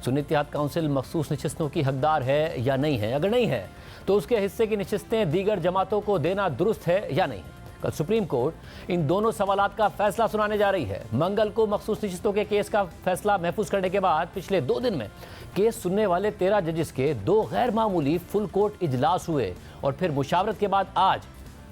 सुन्नी इत्तेहाद council मखसूस नशिस्तों की हकदार है या नहीं है? अगर नहीं है तो उसके हिस्से की नशिस्तें दीगर जमातों को देना दुरुस्त है या नहीं है? कल सुप्रीम कोर्ट इन दोनों सवालात का फैसला सुनाने जा रही है। मंगल को मखसूस नशिस्तों के केस का फैसला महफूज करने के बाद पिछले 2 दिन में केस सुनने वाले 13 जजेस के 2 गैर मामूली फुल कोर्ट इजलास हुए और फिर मुशावरत के बाद आज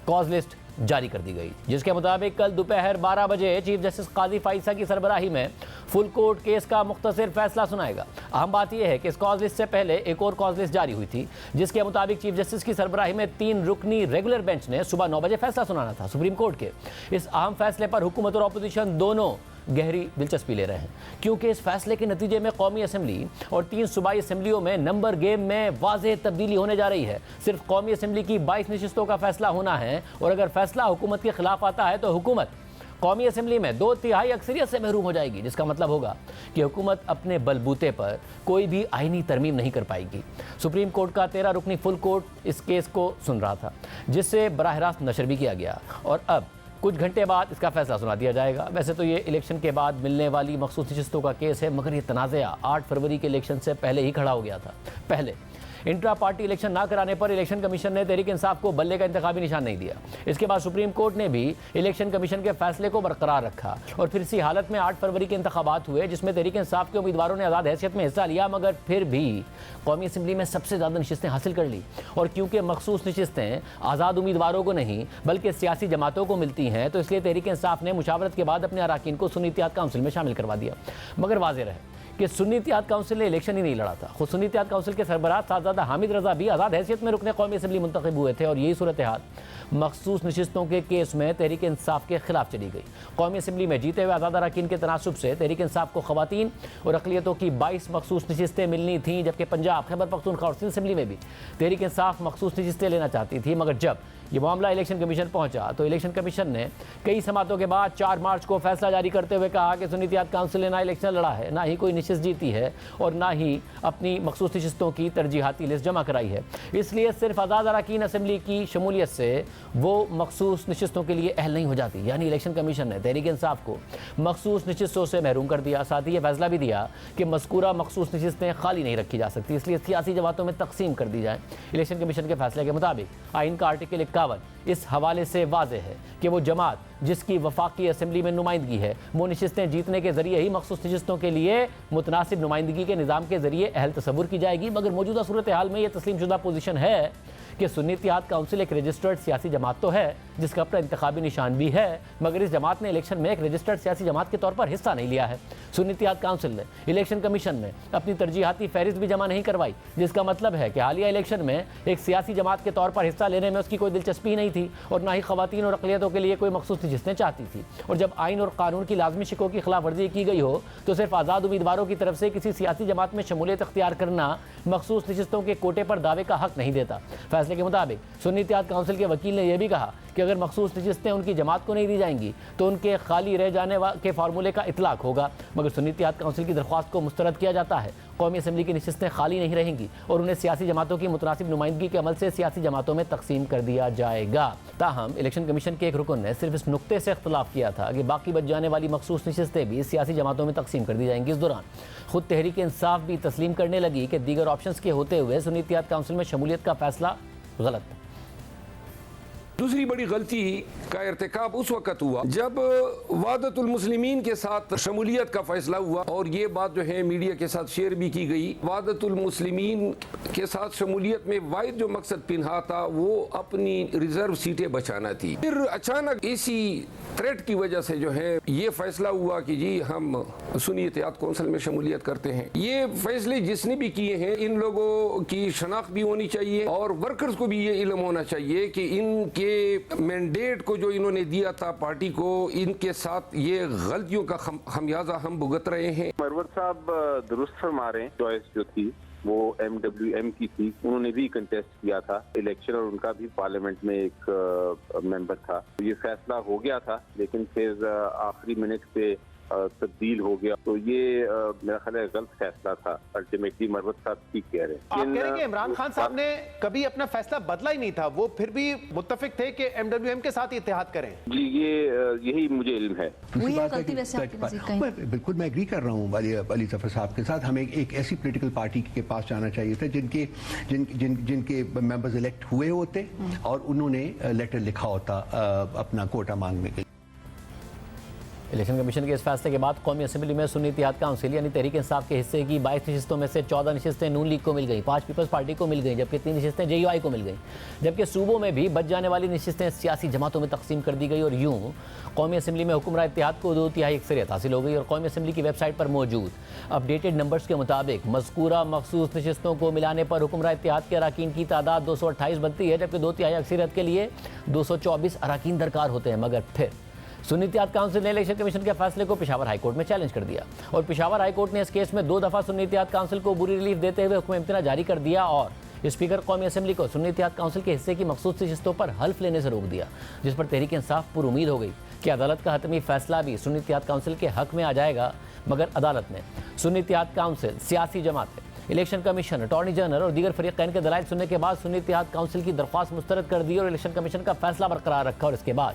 कॉज लिस्ट जारी कर दी गई, जिसके मुताबिक कल दोपहर 12 बजे चीफ जस्टिस काजी फाइसा की सरबराही में फुल कोर्ट केस का मुख्तसर फैसला सुनाएगा। अहम बात यह है कि इस कॉज लिस्ट से पहले एक और कॉज लिस्ट जारी हुई थी, जिसके मुताबिक चीफ जस्टिस की सरबराही में 3 रुकनी रेगुलर बेंच ने सुबह 9 बजे फैसला सुनाना था। सुप्रीम कोर्ट के इस अहम फैसले पर हुकूमत और अपोजिशन दोनों गहरी दिलचस्पी ले रहे हैं, क्योंकि इस फैसले के नतीजे में कौमी असम्बली और 3 सूबाई असम्बलियों में नंबर गेम में वाज़ेह तब्दीली होने जा रही है। सिर्फ कौमी असम्बली की 22 नशिस्तों का फैसला होना है और अगर फैसला हुकूमत के खिलाफ आता है तो हुकूमत कौमी असम्बली में 2/3 अक्सरियत से महरूम हो जाएगी, जिसका मतलब होगा कि हुकूमत अपने बलबूते पर कोई भी आईनी तरमीम नहीं कर पाएगी। सुप्रीम कोर्ट का 13 रुकनी फुल कोर्ट इस केस को सुन रहा था, जिससे बराह रास्त नशर भी किया गया और अब कुछ घंटे बाद इसका फैसला सुना दिया जाएगा। वैसे तो ये इलेक्शन के बाद मिलने वाली मखसूस नशिस्तों का केस है, मगर ये तनाज़ा 8 फरवरी के इलेक्शन से पहले ही खड़ा हो गया था। पहले इंट्रा पार्टी इलेक्शन ना कराने पर इलेक्शन कमीशन ने तहरीक इंसाफ को बल्ले का इंतखाबी निशान नहीं दिया। इसके बाद सुप्रीम कोर्ट ने भी इलेक्शन कमीशन के फैसले को बरकरार रखा और फिर इसी हालत में 8 फरवरी के इंतखाबात हुए, जिसमें तहरीक इंसाफ के उम्मीदवारों ने आज़ाद हैसियत में हिस्सा लिया, मगर फिर भी कौमी असम्बली में सबसे ज़्यादा नशिस्तें हासिल कर ली। और क्योंकि मखसूस नशिस्तें आज़ाद उम्मीदवारों को नहीं बल्कि सियासी जमातों को मिलती हैं, तो इसलिए तहरीक इंसाफ ने मुशावरत के बाद अपने अराकीन को सुन्नी इत्तेहाद काउंसिल में शामिल करवा दिया। मगर वाज़ेह रहे कि सुन्नी इत्तेहाद काउंसिल ने इलेक्शन ही नहीं लड़ा था। खुद सुन्नी इत्तेहाद काउंसिल के सरबराह साहबजादा हामिद रजा भी आज़ाद हैसियत में रुकने कौमी असम्बली मुंतखब हुए थे और यही सूरत हाल मखसूस नशिस्तों के केस में तहरीक इंसाफ के खिलाफ चली गई। कौमी असम्बली में जीते हुए आज़ाद अरकान के तनासुब से तहरीक इंसाफ को ख़वातीन और अक़लियतों की 22 मखसूस नशिस्तें मिलनी थीं, जबकि पंजाब, खैबर पख्तूनख्वा और सिंध असम्बली में भी तहरीक इंसाफ मखसूस नशिस्तें लेना चाहती थी। मगर जब ये मामला इलेक्शन कमीशन पहुंचा तो इलेक्शन कमीशन ने कई समातों के बाद 4 मार्च को फैसला जारी करते हुए कहा कि सुन्नी इत्तेहाद काउंसिल ने ना इलेक्शन लड़ा है, ना ही कोई नशिस्त जीती है और ना ही अपनी मखसूस नशिस्तों की तरजीहाती लिस्ट जमा कराई है। इसलिए सिर्फ आज़ाद अरकान असम्बली की शमूलियत से वो मखसूस नशिस्तों के लिए अहल नहीं हो जाती। यानी इलेक्शन कमीशन ने तहरीक इंसाफ को मखसूस नशिस्तों से महरूम कर दिया। साथ ही ये फैसला भी दिया कि मज़कूरा मखसूस नशिस्तें खाली नहीं रखी जा सकती, इसलिए सियासी जमातों में तकसीम कर दी जाए। इलेक्शन कमीशन के फैसले के मुताबिक आइन का आर्टिकल 51 इस हवाले से वाज़ेह है कि वो जमात जिसकी वफाकी असम्बली में नुमाइंदगी है, वो नशिस्तें जीतने के जरिए ही मखसूस नशिस्तों के लिए मुतनासिब नुमाइंदगी के निज़ाम के जरिए अहल तसव्वुर की जाएगी। मगर मौजूदा सूरत हाल में यह तस्लीम शुदा पोजीशन है कि सुन्नी इत्तेहाद काउंसिल एक रजिस्टर्ड सियासी जमात तो है जिसका अपना इंतखाबी निशान भी है, मगर इस जमात ने इलेक्शन में एक रजिस्टर्ड सियासी जमात के तौर पर हिस्सा नहीं लिया है। सुन्नी इत्तेहाद काउंसिल ने इलेक्शन कमीशन में अपनी तरजीहाती फहरिस्त भी जमा नहीं करवाई, जिसका मतलब है कि हालिया इलेक्शन में एक सियासी जमात के तौर पर हिस्सा लेने में उसकी कोई दिलचस्पी नहीं थी और ना ही ख़वातीन और अक़लियतों के लिए कोई मखसूस नशिस्तें चाहती थी। और जब आइन और कानून की लाजमी शिकों की खिलाफ वर्जी की गई हो तो सिर्फ आज़ाद उम्मीदवारों की तरफ से किसी सियासी जमात में शमूलियत अख्तियार करना मखसूस नशिस्तों के कोटे पर दावे का हक नहीं देता। फैसले के मुताबिक सुन्नी इत्तेहाद काउंसिल के वकील ने यह भी कहा कि अगर मखसूस नशिस्तें उनकी जमात को नहीं दी जाएंगी तो उनके खाली रह जाने के फार्मूले का इतलाक होगा। मगर सुन्नी इत्तेहाद काउंसिल की दरख्वास्त को मुस्तरद किया जाता है। कौमी असम्बली की नशिस्तें खाली नहीं रहेंगी और उन्हें सियासी जमातों की मुतनासिब नुमाइंदगी के अमल से सियासी जमातों में तकसीम कर दिया जाएगा। ताहम इलेक्शन कमीशन के एक रुकन ने सिर्फ इस नुक्ते से इख्तलाफ किया था कि बाकी बच जाने वाली मखसूस नशिस्तें भी सियासी जमातों में तकसीम कर दी जाएंगी। इस दौरान खुद तहरीक इंसाफ भी तस्लीम करने लगी कि दीगर ऑप्शंस के होते हुए सुन्नी इत्तेहाद काउंसिल में शमूलियत का फैसला गलत था। दूसरी बड़ी गलती का इर्तिकाब उस वक़्त हुआ जब वादतुल मुस्लिमीन के साथ शमूलियत का फैसला हुआ और ये बात जो है मीडिया के साथ शेयर भी की गई। वादतुल मुस्लिमीन के साथ शमूलियत में वाहिद जो मकसद पिन्हा था वो अपनी रिजर्व सीटें बचाना थी। फिर अचानक इसी थ्रेट की वजह से जो है ये फैसला हुआ कि जी हम सुन्नी इत्तेहाद कौंसिल में शमूलियत करते हैं। ये फैसले जिसने भी किए हैं इन लोगों की शनाख्त भी होनी चाहिए और वर्कर्स को भी ये इल्म होना चाहिए कि इनके मैंडेट को जो इन्होंने दिया था पार्टी को, इनके साथ ये गलतियों का खमियाजा हम भुगत रहे हैं। मरवत साहब दुरुस्त फरमा रहे हैं, चॉइस जो थी वो MWM की थी, उन्होंने भी कंटेस्ट किया था इलेक्शन और उनका भी पार्लियामेंट में एक मेंबर था। ये फैसला हो गया था लेकिन फिर आखिरी मिनट पे तब्दील हो गया, तो ये मेरा ख्याल है गलत फैसला था। अल्टीमेटली मरवत साहब ठीक कह रहे हैं। आप कह रहे हैं कि इमरान खान साहब ने कभी अपना फैसला बदला ही नहीं था, वो फिर भी मुत्तफिक थे कि MWM के साथ इत्तेहाद करें। जी, यही मुझे इल्म है। वही गलती वैसे आपके नज़दीक कहीं? बिल्कुल मैं एग्री कर रहा हूँ अली जफर साहब के साथ। हमें एक ऐसी पॉलिटिकल पार्टी के पास जाना चाहिए था जिनके मेंबर्स इलेक्ट हुए होते और उन्होंने लेटर लिखा होता अपना कोटा मांगने के लिए। इलेक्शन कमीशन के इस फैसले के बाद कौमी असेंबली में सुन्नी इत्तेहाद काउंसिल यानी तहरीक इंसाफ के हिस्से की 22 नशिस्तों में से 14 नशिस्तें नून लीग को मिल गई, 5 पीपल्स पार्टी को मिल गई, जबकि 3 नशिस्तें JUI को मिल गई। जबकि सूबों में भी बच जाने वाली नशिस्तें सियासी जमातों में तकसीम कर दी गई और यूं कौमी असेंबली में हुक्मरान इत्तेहाद को 2/3 अक्सरियत हासिल हो गई। और कौमी असेंबली की वेबसाइट पर मौजूद अपडेटेड नंबर्स के मुताबिक मज़कूरा मखसूस नशिस्तों को मिलाने पर हुक्मरान इत्तेहाद के अरकान की तादाद 228 बनती है, जबकि 2/3 अक्सरियत के लिए 224 अरकान दरकार होते हैं। मगर फिर सुन्नी इत्तेहाद काउंसिल ने इलेक्शन कमीशन के फैसले को पेशावर हाई कोर्ट में चैलेंज कर दिया और पेशावर हाई कोर्ट ने इस केस में 2 दफ़ा सुन्नी इत्तेहाद काउंसिल को बुरी रिलीफ देते हुए हुक्म इम्तना जारी कर दिया और स्पीकर कौमी असेंबली को सुन्नी इत्तेहाद काउंसिल के हिस्से की मखसूस नशिस्तों पर हल्फ लेने से रोक दिया, जिस पर तहरीक इंसाफ पर उम्मीद हो गई कि अदालत का हतमी फैसला भी सुन्नी इत्तेहाद काउंसिल के हक में आ जाएगा। मगर अदालत ने सुन्नी इत्तेहाद काउंसिल, सियासी जमातें, इलेक्शन कमीशन, अटॉर्नी जनरल और दीगर फरीक़ैन के दलाइल सुनने के बाद सुन्नी इत्तेहाद काउंसिल की दरख्वास्त मुस्तरद कर दी और इलेक्शन कमीशन का फैसला बरकरार रखा। और इसके बाद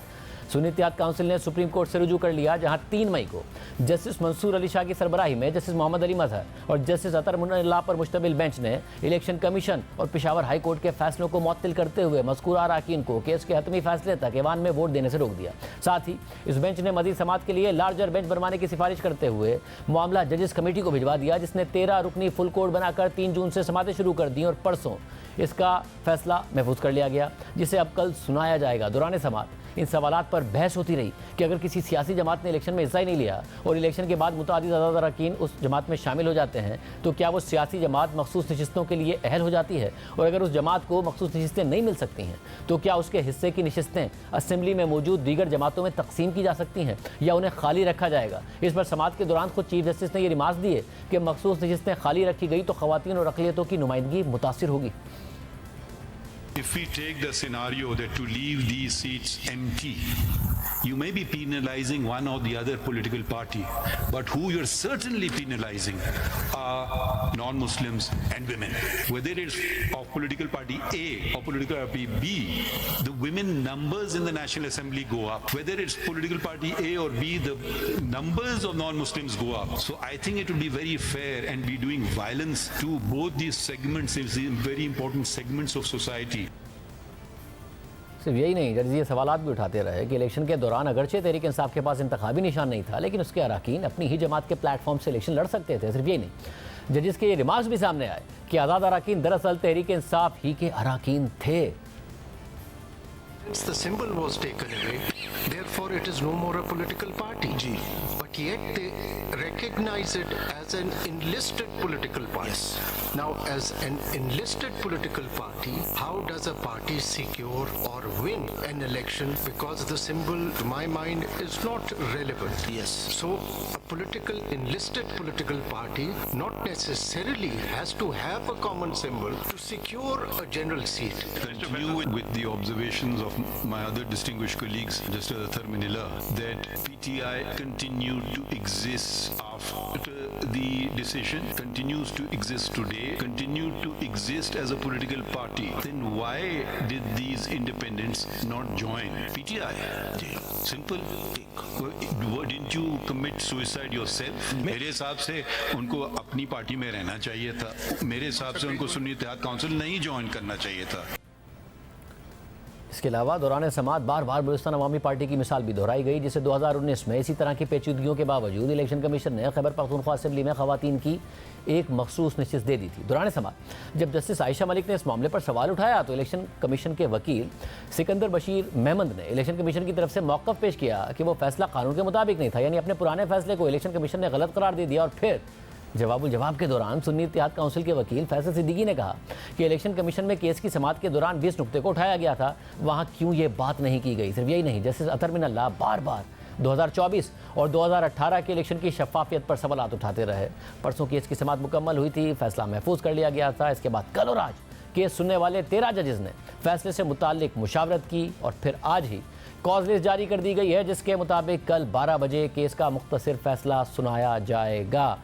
सुन्नी इत्तेहाद काउंसिल ने सुप्रीम कोर्ट से रुजू कर लिया, जहां 3 मई को जस्टिस मंसूर अली शाह की सरबराही में जस्टिस मोहम्मद अली मजहर और जस्टिस अतर मुन्ना पर मुश्तमिल बेंच ने इलेक्शन कमीशन और पेशावर हाई कोर्ट के फैसलों को मुअत्तल करते हुए मज़कूरा अरकान को केस के हतमी फैसले तक ऐवान में वोट देने से रोक दिया। साथ ही इस बेंच ने मज़ीद समाअत के लिए लार्जर बेंच बनवाने की सिफारिश करते हुए मामला जजेस कमेटी को भिजवा दिया, जिसने 13 रुकनी फुल कोर्ट बनाकर 3 जून से समातें शुरू कर दी और परसों इसका फैसला महफूज कर लिया गया, जिसे अब कल सुनाया जाएगा। दौरान समाअत इन सवालात पर बहस होती रही कि अगर किसी सियासी जमात ने इलेक्शन में हिस्सा ही नहीं लिया और इलेक्शन के बाद मुतादिद आज़ाद अरकान उस जमात में शामिल हो जाते हैं, तो क्या वो सियासी जमात मखसूस नशिस्तों के लिए अहल हो जाती है? और अगर उस जमात को मखसूस नशिस्तें नहीं मिल सकती हैं, तो क्या उसके हिस्से की नशिस्तें असेंबली में मौजूद दीगर जमातों में तकसीम की जा सकती हैं या उन्हें खाली रखा जाएगा? इस पर समाअत के दौरान खुद चीफ जस्टिस ने ये रिमार्क दिए कि मखसूस नशिस्तें खाली रखी गई तो ख़वातीन और अक़लियतों की नुमाइंदगी मुतासिर होगी। If we take the scenario that to leave these seats empty, you may be penalizing one or the other political party, but who you're certainly penalizing are non-Muslims and women. Whether it's of political party A or political party B, the women numbers in the National Assembly go up. Whether it's political party A or B, the numbers of non-Muslims go up. So I think it would be very fair and be doing violence to both these segments, very important segments of society. सिर्फ यही नहीं, जज ये सवालात भी उठाते रहे कि इलेक्शन के दौरान अगरचे तहरीक इंसाफ के पास इंतखाबी निशान नहीं था, लेकिन उसके अरकान अपनी ही जमात के प्लेटफॉर्म से इलेक्शन लड़ सकते थे। सिर्फ यही नहीं, जजेस के ये रिमार्क्स भी सामने आए कि आज़ाद अरकान दरअसल तहरीक इंसाफ ही के अरकान थे। The symbol was taken away, therefore it is no more a political party. But yet they recognize it as an enlisted political party. Yes. Now, as an enlisted political party, how does a party secure or win an election? Because the symbol, to my mind, is not relevant. Yes. So, a enlisted political party not necessarily has to have a common symbol to secure a general seat. Continue with the observations of my other distinguished colleagues, Justice Athar Manila, that PTI continued to exist after the decision, continues to exist today, continued to exist as a political party. Then why did these independents not join PTI? Simple. Didn't you commit suicide yourself? मेरे हिसाब से उनको अपनी party में रहना चाहिए था। मेरे हिसाब से उनको सुन्नी इत्तेहाद काउंसिल नहीं ज्वाइन करना चाहिए था। इसके अलावा दौरान समाअत बार बार बलूचिस्तान अवामी पार्टी की मिसाल भी दोहराई गई, जिसे 2019 में इसी तरह की पेचीदगियों के बावजूद इलेक्शन कमीशन ने खैबर पख्तूनख्वा असेंबली में खवातीन की एक मखसूस नशिस्त दे दी थी। दौरान समाअत जब जस्टिस आयशा मलिक ने इस मामले पर सवाल उठाया तो इलेक्शन कमीशन के वकील सिकंदर बशीर मेहमद ने इलेक्शन कमीशन की तरफ से मौक़िफ़ पेश किया कि वो फैसला कानून के मुताबिक नहीं था, यानी अपने पुराने फैसले को इलेक्शन कमीशन ने गलत करार दे दिया। और फिर जवाब के दौरान सुन्नी इत्तेहाद काउंसिल के वकील फैसल सिद्दीकी ने कहा कि इलेक्शन कमीशन में केस की समाअत के दौरान 20 नुक्ते को उठाया गया था, वहाँ क्यों ये बात नहीं की गई। सिर्फ यही नहीं, जस्टिस अतर मिनल्ला बार बार 2024 और 2018 के इलेक्शन की शफाफियत पर सवालात उठाते रहे। परसों केस की समाअत मुकम्मल हुई थी, फैसला महफूज कर लिया गया था। इसके बाद कल और आज केस सुनने वाले 13 जजेस ने फैसले से मुताल्लिक मुशावरत की और फिर आज ही कॉज लिस्ट जारी कर दी गई है, जिसके मुताबिक कल 12 बजे केस का मुख्तसर फैसला सुनाया जाएगा।